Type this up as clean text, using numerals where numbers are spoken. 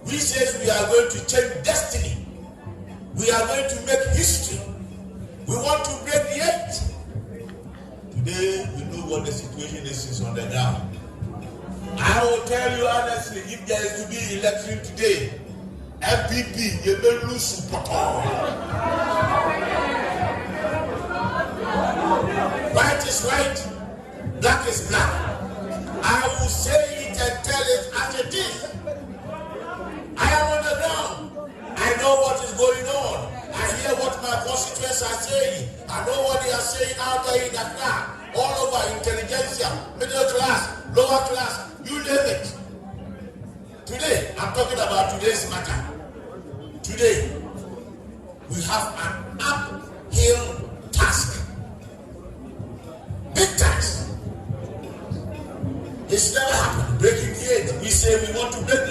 We says we are going to change destiny. We are going to make history. We want to break the edge. Today, we know what the situation is on the ground. I will tell you honestly, if there is to be election today, FPP, you may lose support. White is white, black is black. I will say it and tell it as it is. I am on the ground. I know what is going on. I hear what my constituents are saying. I know what they are saying out there in Accra. All over, intelligentsia, middle class, lower class, you name it. Today, I'm talking about today's matter. Today, we have an uphill task. Big task. It's never happened. Breaking the edge. We say we want to break